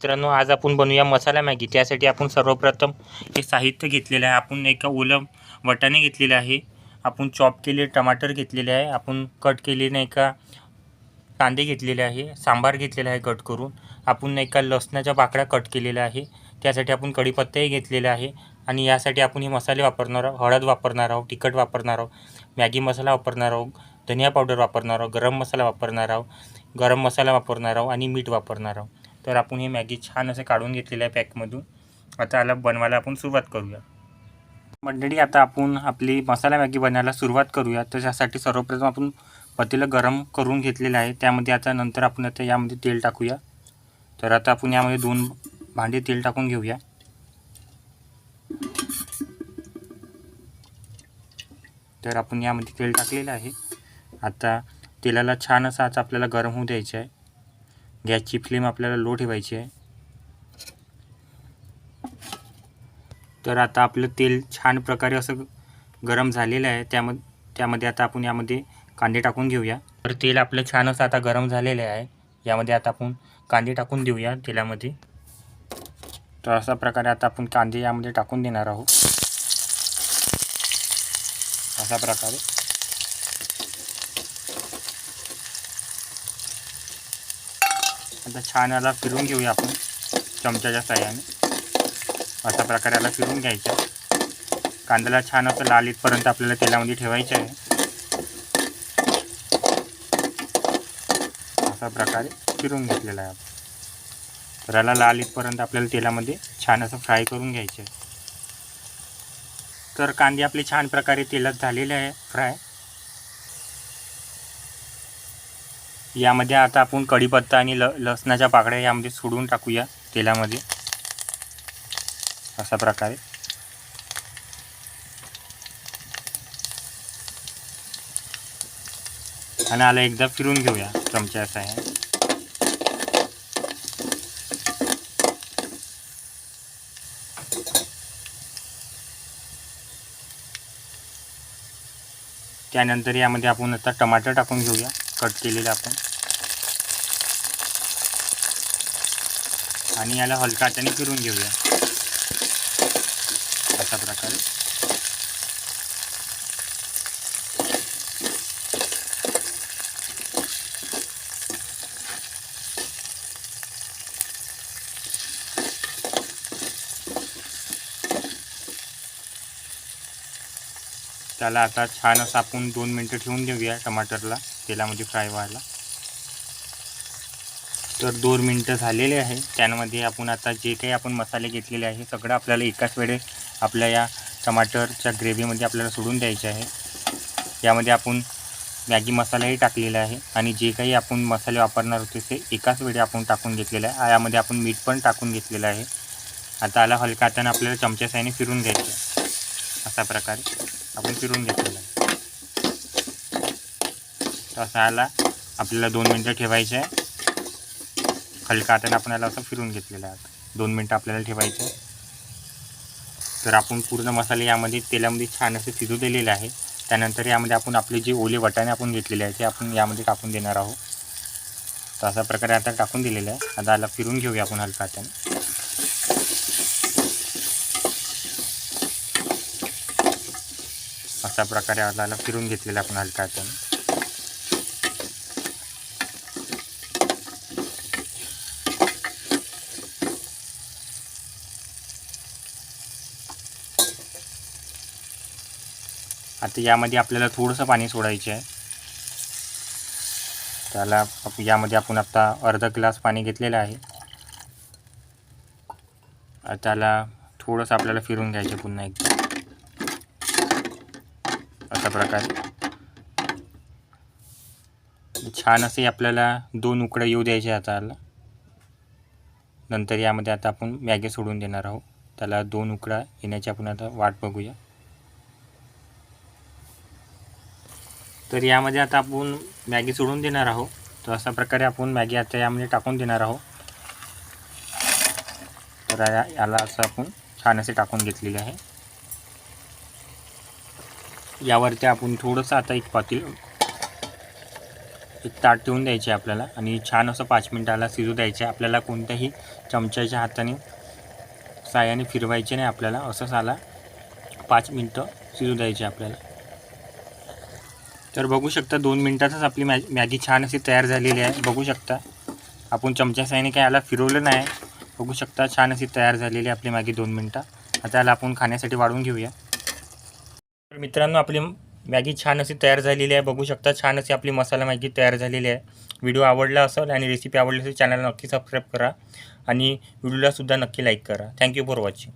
मित्रांनो, आज आपण बनवूया मसाला मॅगी. त्यासाठी आपण सर्वप्रथम हे साहित्य घेतलेलं आहे. आपण एका ओलं वाटाणे घेतलेले आहे, आपण चॉप केलेले टमाटर घेतलेले आहे, आपण कट केलेले एका कांदे घेतलेले आहे, सांबार घेतलेला आहे कट करून, आपण एका लसणाच्या पाकळ्या कट केलेल्या आहे. त्यासाठी आपण कढीपत्ताही घेतलेला आहे आणि यासाठी आपण हे मसाले वापरणार आहोत. हळद वापरणार आहोत, तिखट वापरणार आहोत, मॅगी मसाला वापरणार आहोत, धनिया पावडर वापरणार आहोत, गरम मसाला वापरणार आहोत, गरम मसाला वापरणार आहोत आणि मीठ वापरणार आहोत. तर आपण हे मॅगी छान असे काढून घेतलेले आहे पॅकमधून. आता याला बनवायला आपण सुरुवात करूया. मंडळी, आता आपण आपली मसाला मॅगी बनवायला सुरुवात करूया. तर त्यासाठी सर्वप्रथम आपण पतीला गरम करून घेतलेलं आहे. त्यामध्ये आता नंतर आपण आता यामध्ये तेल टाकूया. तर आता आपण यामध्ये 2 भांडे तेल टाकून घेऊया. तर आपण यामध्ये तेल टाकलेलं आहे. आता तेलाला छान असा आता आपल्याला गरम होऊ द्यायचं आहे. गॅसची फ्लेम आपल्याला लो ठेवायची आहे. तर आता आपलं तेल छान प्रकारे असं गरम झालेलं आहे. त्यामध्ये आता आपण यामध्ये कांदे टाकून घेऊया. तर तेल आपलं छान असं आता गरम झालेलं आहे. यामध्ये आता आपण कांदे टाकून देऊया तेलामध्ये. तर अशा प्रकारे आता आपण कांदे यामध्ये टाकून देणार आहोत. अशा प्रकारे आता छान याला फिरून घेऊया आपण चमच्याच्या साहाय्याने. अशा प्रकारे याला फिरून घ्यायचं. कांद्याला छान असं लाल येईपर्यंत आपल्याला तेलामध्ये ठेवायचं आहे. अशा प्रकारे फिरून घेतलेला आहे. तर याला लाल येईपर्यंत आपल्याला तेलामध्ये छान असं फ्राय करून घ्यायचं आहे. तर कांदे आपले छान प्रकारे तेलात झालेले आहे फ्राय. यामध्ये आता आपण कढीपत्ता आणि लसणाच्या पाकळ्या यामध्ये सोडून टाकूया तेलामध्ये. अशा प्रकारे आणि याला एकदा फिरून घेऊया चमचा असा आहे. त्यानंतर यामध्ये आपण आता टमाटर टाकून घेऊया कट केलेलं आपण. आणि याला हलका हाताने फिरून घेऊया अशा प्रकारे. त्याला आता छान असं आपण 2 मिनटं ठेवून देऊया टमाटरला तेलामध्ये फ्राय व्हायला. तर 2 मिनटं झालेले आहे. त्यामध्ये आपण आता जे काही आपण मसाले घेतलेले आहे सगळं आपल्याला एकाच वेळेस आपल्या या टमाटरच्या ग्रेव्हीमध्ये आपल्याला सोडून द्यायचे आहे. यामध्ये आपण मॅगी मसालाही टाकलेला आहे आणि जे काही आपण मसाले वापरणार होते ते एकाच वेळी आपण टाकून घेतलेलं आहे. यामध्ये आपण मीठ पण टाकून घेतलेलं आहे. आता याला हलका हाताने आपल्याला चमच्या साहाय्याने फिरून घ्यायचं आहे. अशा प्रकारे आपण फिरून घेतलेलं आहे. तर असा याला आपल्याला 2 मिनटं ठेवायचं आहे. हलका हाताने आपण याला असं फिरून घेतलेलं आहे. 2 मिनटं आपल्याला ठेवायचं आहे. तर आपण पूर्ण मसाले यामध्ये तेलामध्ये छान असे शिजू दिलेले आहे. त्यानंतर यामध्ये आपण आपले जे ओले वाटाणे आपण घेतलेले आहे ते आपण यामध्ये टाकून देणार आहोत. तर अशा प्रकारे आता टाकून दिलेलं आहे. आता याला फिरून घेऊया आपण हलका हाताने. अशा प्रकारे याला फिरून घेतलेलं आपण हलका हाताने. आता यामध्ये आपल्याला थोडंसं पाणी सोडायचं आहे. त्याला यामध्ये आपण आता अर्धा ग्लास पाणी घेतलेलं आहे. त्याला थोडंसं आपल्याला फिरून घ्यायचं पुन्हा एकदा अशा प्रकारे. छान असे आपल्याला 2 उकळ्या येऊ द्यायचे आता याला. नंतर यामध्ये आता आपण मॅगी सोडून देणार आहोत. त्याला 2 उकळ्या येण्याची आपण आता वाट बघूया. तर यामध्ये आता आपण मॅगी सोडून देणार आहोत. तर अशा प्रकारे आपण मॅगी आता यामध्ये टाकून देणार आहोत. तर याला असं आपण छान असे टाकून घेतलेले आहे. यावरती आपण थोडंसं आता एक ताट ठेवून द्यायचे आपल्याला आणि छान असं 5 मिनिटाला शिजू द्यायचे. आपल्याला कोणत्याही चमच्याच्या हाताने साहाय्याने फिरवायचे नाही आपल्याला. असं साला 5 मिनटं शिजू द्यायचे आपल्याला. तर बघू शकता 2 मिनटातच आपली मॅगी छान अशी तयार झालेली आहे. बघू शकता आपण चमच्या साहाय्याने काय याला फिरवलं नाही. बघू शकता छान अशी तयार झालेली आहे आपली मॅगी 2 मिनटं. आता याला आपण खाण्यासाठी वाढवून घेऊया. तर मित्रांनो आपली मॅगी छान अशी तयार झालेली आहे. बघू शकता छान अशी आपली मसाला मॅगी तयार झालेली आहे. व्हिडिओ आवडला असेल आणि रेसिपी आवडली असेल चॅनलला नक्की सबस्क्राईब करा आणि व्हिडिओला सुद्धा नक्की लाईक करा. Thank you for watching.